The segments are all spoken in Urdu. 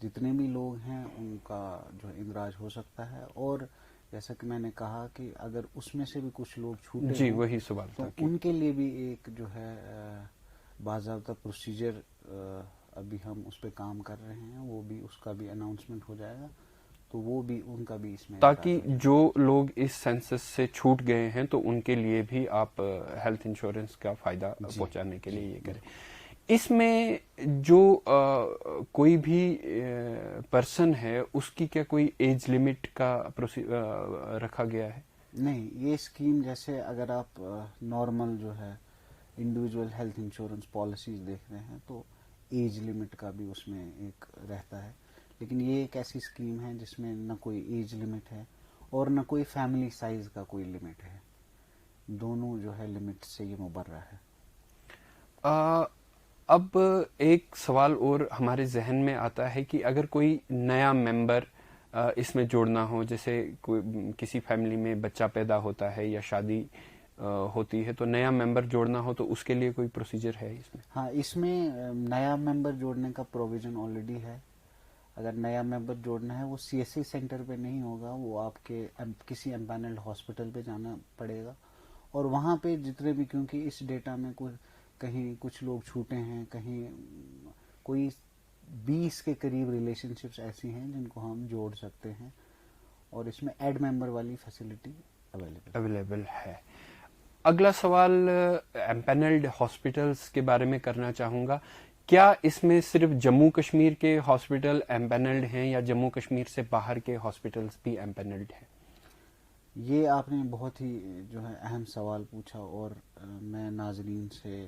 جتنے بھی لوگ ہیں ان کا جو ہے اندراج ہو سکتا ہے. اور جیسا کہ میں نے کہا کہ اگر اس میں سے بھی کچھ لوگ چھوٹے جی ہیں وہی سوال تو تھا کہ ان کے لیے بھی ایک جو ہے باضابطہ پروسیجر ابھی ہم اس پہ کام کر رہے ہیں. وہ بھی اس کا بھی اناؤنسمنٹ ہو جائے گا تو وہ بھی ان کا بھی اس میں تاکہ اندراج ہو جائے گا. جو لوگ اس سینسس سے چھوٹ گئے ہیں تو ان کے لیے بھی آپ ہیلتھ انشورنس کا فائدہ جی پہنچانے کے جی لیے یہ کریں. بالکل. اس میں جو کوئی بھی پرسن ہے اس کی کیا کوئی ایج لمٹ کا رکھا گیا ہے؟ نہیں, یہ اسکیم جیسے اگر آپ نارمل جو ہے انڈیویجول ہیلتھ انشورنس پالیسیز دیکھ رہے ہیں تو ایج لمٹ کا بھی اس میں ایک رہتا ہے. لیکن یہ ایک ایسی اسکیم ہے جس میں نہ کوئی ایج لمٹ ہے اور نہ کوئی فیملی سائز کا کوئی لمٹ ہے. دونوں جو ہے لمٹ سے یہ مبرہ ہے. اب ایک سوال اور ہمارے ذہن میں آتا ہے کہ اگر کوئی نیا ممبر اس میں جوڑنا ہو, جیسے کسی فیملی میں بچہ پیدا ہوتا ہے یا شادی ہوتی ہے تو نیا ممبر جوڑنا ہو تو اس کے لیے کوئی پروسیجر ہے اس میں؟ ہاں, اس میں نیا ممبر جوڑنے کا پروویژن آلریڈی ہے. اگر نیا ممبر جوڑنا ہے وہ سی ایس سی سینٹر پہ نہیں ہوگا, وہ آپ کے کسی امپینلڈ ہاسپٹل پہ جانا پڑے گا. اور وہاں پہ جتنے بھی, کیونکہ اس ڈیٹا میں کہیں کچھ لوگ چھوٹے ہیں, کہیں کوئی 20 کے قریب ریلیشن شپس ایسی ہیں جن کو ہم جوڑ سکتے ہیں, اور اس میں ایڈ ممبر والی فیسلٹی اویلیبل ہے. اگلا سوال امپینلڈ ہاسپٹلس کے بارے میں کرنا چاہوں گا. کیا اس میں صرف جموں کشمیر کے ہاسپٹل امپینلڈ ہیں یا جموں کشمیر سے باہر کے ہاسپٹلس بھی امپینلڈ ہیں؟ یہ آپ نے بہت ہی جو ہے اہم سوال پوچھا, اور میں ناظرین سے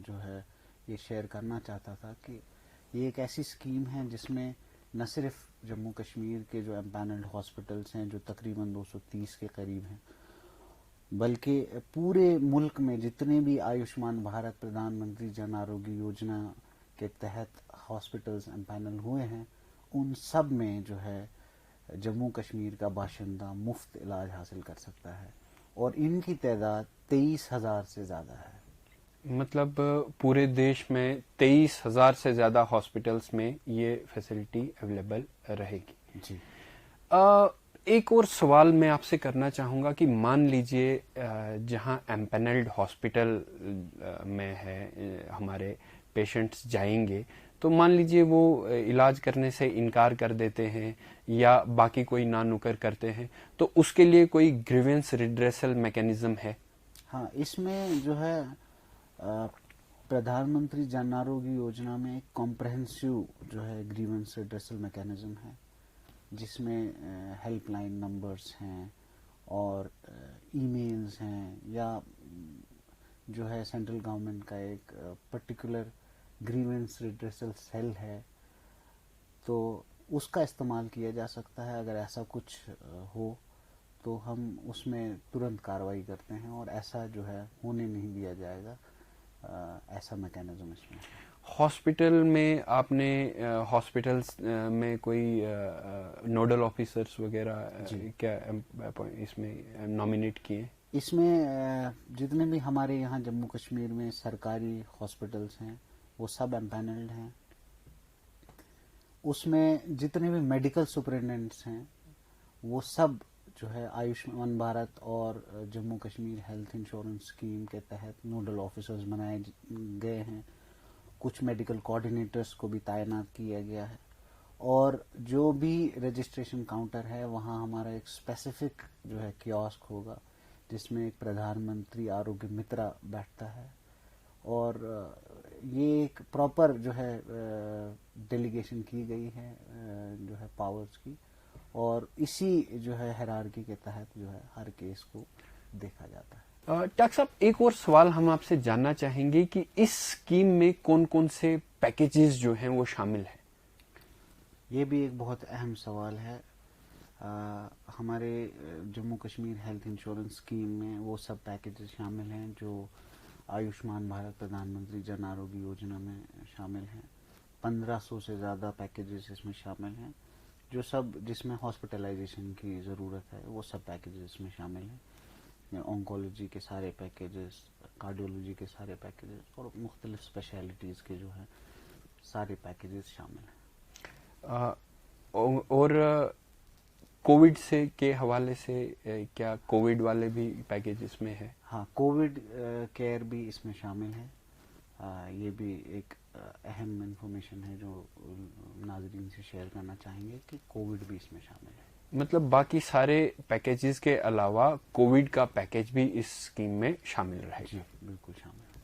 جو ہے یہ شیئر کرنا چاہتا تھا کہ یہ ایک ایسی اسکیم ہے جس میں نہ صرف جموں کشمیر کے جو امپینلڈ ہاسپٹلس ہیں جو تقریباً 230 کے قریب ہیں, بلکہ پورے ملک میں جتنے بھی آیوشمان بھارت پردھان منتری جن آروگیہ یوجنا کے تحت ہاسپٹلز امپینل ہوئے ہیں ان سب میں جو ہے جموں کشمیر کا باشندہ مفت علاج حاصل کر سکتا ہے, اور ان کی تعداد 23,000 سے زیادہ ہے. مطلب پورے دیش میں 23,000 سے زیادہ ہاسپٹلس میں یہ فیسلٹی اویلیبل رہے گی. جی. ایک اور سوال میں آپ سے کرنا چاہوں گا کہ مان لیجئے جہاں امپینلڈ ہاسپٹل میں ہے ہمارے پیشنٹس جائیں گے تو مان لیجئے وہ علاج کرنے سے انکار کر دیتے ہیں یا باقی کوئی نانکر کرتے ہیں, تو اس کے لیے کوئی گریونس ریڈریسل میکینزم ہے؟ ہاں, اس میں جو ہے پردھان منتری جن آروگیہ یوجنا میں ایک کمپریہنسو جو ہے گریونس ریڈریسل میکینزم ہے جس میں ہیلپ لائن نمبرز ہیں اور ای میلز ہیں, یا جو ہے سینٹرل گورنمنٹ کا ایک پرٹیکولر گریونس ریڈریسل سیل ہے, تو اس کا استعمال کیا جا سکتا ہے. اگر ایسا کچھ ہو تو ہم اس میں ترنت کارروائی کرتے ہیں اور ایسا جو ہے ہونے نہیں دیا جائے گا. ایسا میکینزم اس میں ہے. ہاسپٹل میں آپ نے ہاسپٹلس میں کوئی نوڈل آفیسرس وغیرہ کیا اس میں نامینیٹ کیے؟ اس میں جتنے بھی ہمارے یہاں جموں کشمیر میں سرکاری ہاسپٹلس ہیں وہ سب امپینلڈ ہیں. اس میں جتنے بھی میڈیکل سپرنٹینڈنٹس ہیں وہ سب جو ہے آیوشمان بھارت اور Jammu Kashmir health insurance scheme کے تحت نوڈل آفیسرز بنائے گئے ہیں. کچھ میڈیکل کوآرڈینیٹرز کو بھی تعینات کیا گیا ہے, اور جو بھی رجسٹریشن کاؤنٹر ہے وہاں ہمارا ایک اسپیسیفک جو ہے کیاسک ہوگا جس میں ایک پردھان منتری آروگیہ مترا بیٹھتا ہے, اور یہ ایک پراپر جو ہے ڈیلیگیشن کی گئی ہے جو ہے پاورز کی, اور اسی جو ہے ہیرارکی کے تحت جو ہے ہر کیس کو دیکھا جاتا ہے. ڈاکٹر صاحب ایک اور سوال ہم آپ سے جاننا چاہیں گے کہ اس اسکیم میں کون کون سے پیکیجز جو ہیں وہ شامل ہیں؟ یہ بھی ایک بہت اہم سوال ہے. ہمارے Jammu Kashmir health insurance scheme میں وہ سب پیکیجز شامل ہیں جو آیوشمان بھارت پردھان منتری جن آروگیہ یوجنا میں شامل ہیں. 1500 سے زیادہ پیکیجز اس میں شامل ہیں, جو سب جس میں ہاسپٹلائزیشن کی ضرورت ہے وہ سب پیکیجز اس میں شامل ہیں. آنکولوجی کے سارے پیکیجز, کارڈیولوجی کے سارے پیکیجز اور مختلف اسپیشلٹیز کے جو ہیں سارے پیکیجز شامل ہیں. اور کووڈ سے کے حوالے سے کیا کووڈ والے بھی پیکیج اس میں ہے؟ ہاں، کووڈ کیئر بھی اس میں شامل ہے. یہ بھی ایک اہم انفارمیشن ہے جو ناظرین سے شیئر کرنا چاہیں گے کہ کووڈ بھی اس میں شامل ہے. مطلب باقی سارے پیکیجز کے علاوہ کووڈ کا پیکیج بھی اس اسکیم میں شامل رہے جی گا؟ بالکل شامل ہے.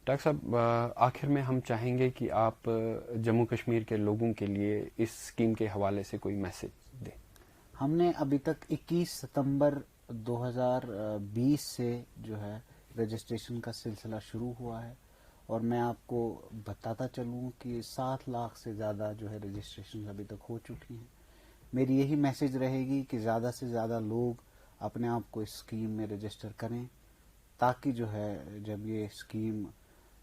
ڈاکٹر صاحب، آخر میں ہم چاہیں گے کہ آپ جموں کشمیر کے لوگوں کے لیے اس اسکیم کے حوالے سے کوئی میسج دیں. ہم نے ابھی تک 21 ستمبر 2020 سے جو ہے رجسٹریشن کا سلسلہ شروع ہوا ہے، اور میں آپ کو بتاتا چلوں کہ 7 لاکھ سے زیادہ جو ہے رجسٹریشن ابھی تک ہو چکی ہیں. میری یہی میسج رہے گی کہ زیادہ سے زیادہ لوگ اپنے آپ کو اس اسکیم میں رجسٹر کریں، تاکہ جو ہے جب یہ اسکیم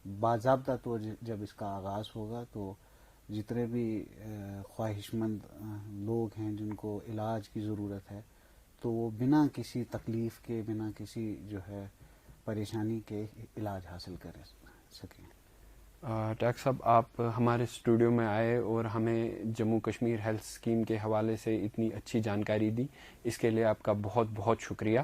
باضابطہ طور جب اس کا آغاز ہوگا تو جتنے بھی خواہش مند لوگ ہیں جن کو علاج کی ضرورت ہے تو وہ بنا کسی تکلیف کے، بنا کسی جو ہے پریشانی کے علاج حاصل کر سکیں. ڈاکٹر صاحب، آپ ہمارے اسٹوڈیو میں آئے اور ہمیں جموں کشمیر ہیلتھ اسکیم کے حوالے سے اتنی اچھی جانکاری دی، اس کے لیے آپ کا بہت بہت شکریہ.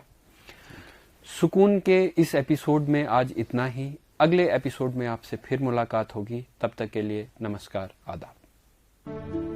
سکون کے اس ایپیسوڈ میں آج اتنا ہی. اگلے ایپیسوڈ میں آپ سے پھر ملاقات ہوگی. تب تک کے لیے نمسکار، آداب.